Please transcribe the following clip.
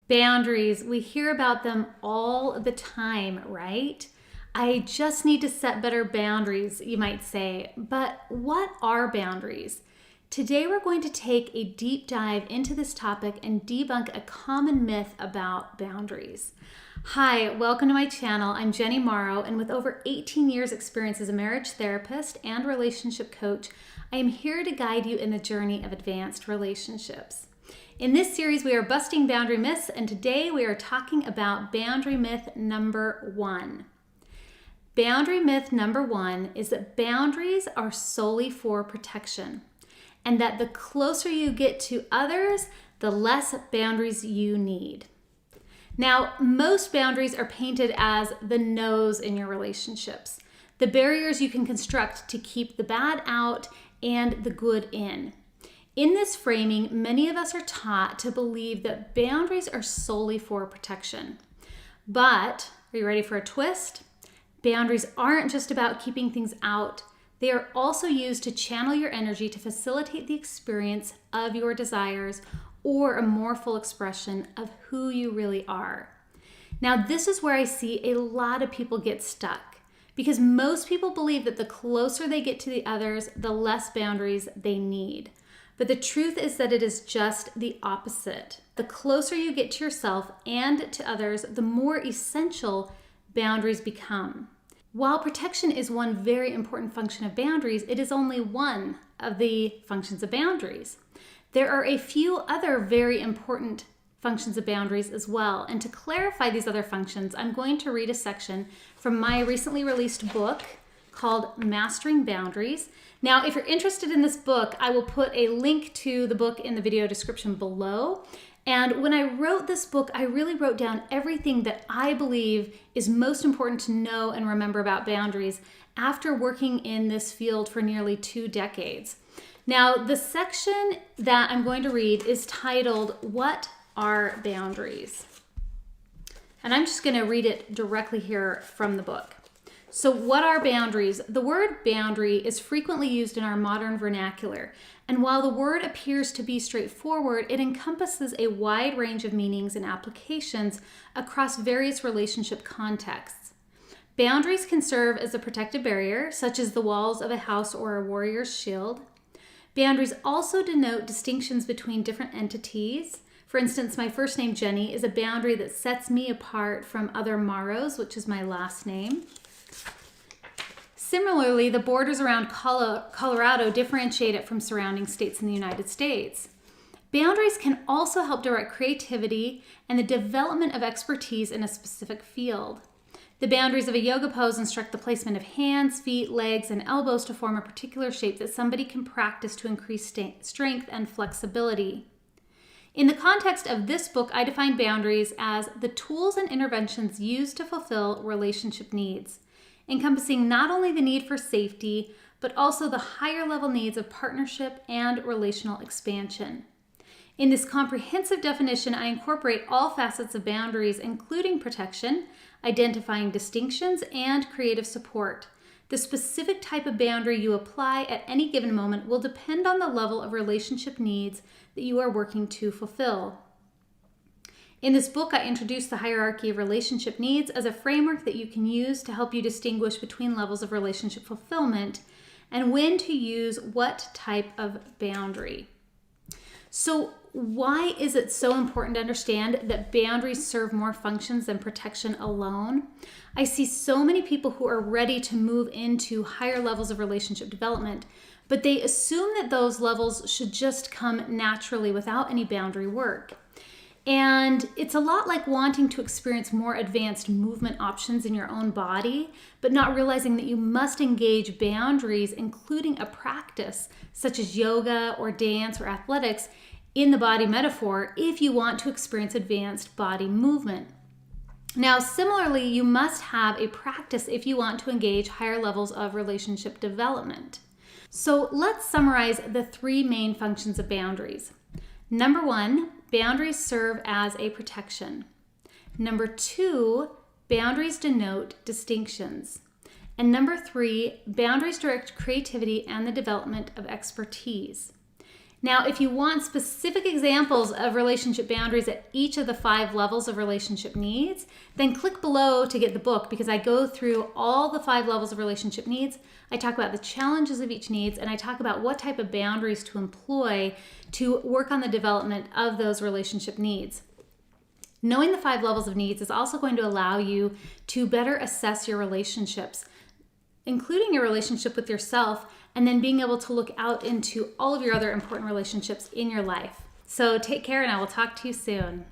Boundaries, we hear about them all the time, right? I just need to set better boundaries, you might say. But what are boundaries? Today we're going to take a deep dive into this topic and debunk a common myth about boundaries. Hi, welcome to my channel. I'm Jenny Morrow, and with over 18 years experience as a marriage therapist and relationship coach, I am here to guide you in the journey of advanced relationships. In this series, we are busting boundary myths, and today we are talking about boundary myth number 1. Boundary myth number 1 is that boundaries are solely for protection, and that the closer you get to others, the less boundaries you need. Now, most boundaries are painted as the no's in your relationships, the barriers you can construct to keep the bad out and the good in. In this framing, many of us are taught to believe that boundaries are solely for protection. But, are you ready for a twist? Boundaries aren't just about keeping things out. They are also used to channel your energy to facilitate the experience of your desires or a more full expression of who you really are. Now, this is where I see a lot of people get stuck, because most people believe that the closer they get to the others, the less boundaries they need. But the truth is that it is just the opposite. The closer you get to yourself and to others, the more essential boundaries become. While protection is one very important function of boundaries, it is only one of the functions of boundaries. There are a few other very important functions of boundaries as well. And to clarify these other functions, I'm going to read a section from my recently released book called Mastering Boundaries. Now, if you're interested in this book, I will put a link to the book in the video description below. And when I wrote this book, I really wrote down everything that I believe is most important to know and remember about boundaries after working in this field for nearly 2 decades. Now, the section that I'm going to read is titled, "What are Boundaries?" And I'm just going to read it directly here from the book. So what are boundaries? The word boundary is frequently used in our modern vernacular. And while the word appears to be straightforward, it encompasses a wide range of meanings and applications across various relationship contexts. Boundaries can serve as a protective barrier, such as the walls of a house or a warrior's shield. Boundaries also denote distinctions between different entities. For instance, my first name, Jenny, is a boundary that sets me apart from other Morrows, which is my last name. Similarly, the borders around Colorado differentiate it from surrounding states in the United States. Boundaries can also help direct creativity and the development of expertise in a specific field. The boundaries of a yoga pose instruct the placement of hands, feet, legs, and elbows to form a particular shape that somebody can practice to increase strength and flexibility. In the context of this book, I define boundaries as the tools and interventions used to fulfill relationship needs, encompassing not only the need for safety, but also the higher level needs of partnership and relational expansion. In this comprehensive definition, I incorporate all facets of boundaries, including protection, identifying distinctions, and creative support. The specific type of boundary you apply at any given moment will depend on the level of relationship needs that you are working to fulfill. In this book, I introduce the hierarchy of relationship needs as a framework that you can use to help you distinguish between levels of relationship fulfillment and when to use what type of boundary. So, why is it so important to understand that boundaries serve more functions than protection alone? I see so many people who are ready to move into higher levels of relationship development, but they assume that those levels should just come naturally without any boundary work. And it's a lot like wanting to experience more advanced movement options in your own body, but not realizing that you must engage boundaries, including a practice such as yoga or dance or athletics, in the body metaphor if you want to experience advanced body movement. Now, similarly, you must have a practice if you want to engage higher levels of relationship development. So let's summarize the 3 main functions of boundaries. Number 1, boundaries serve as a protection. Number 2, boundaries denote distinctions. And number 3, boundaries direct creativity and the development of expertise. Now, if you want specific examples of relationship boundaries at each of the 5 levels of relationship needs, then click below to get the book, because I go through all the 5 levels of relationship needs. I talk about the challenges of each needs, and I talk about what type of boundaries to employ to work on the development of those relationship needs. Knowing the 5 levels of needs is also going to allow you to better assess your relationships, including your relationship with yourself, and then being able to look out into all of your other important relationships in your life. So take care, and I will talk to you soon.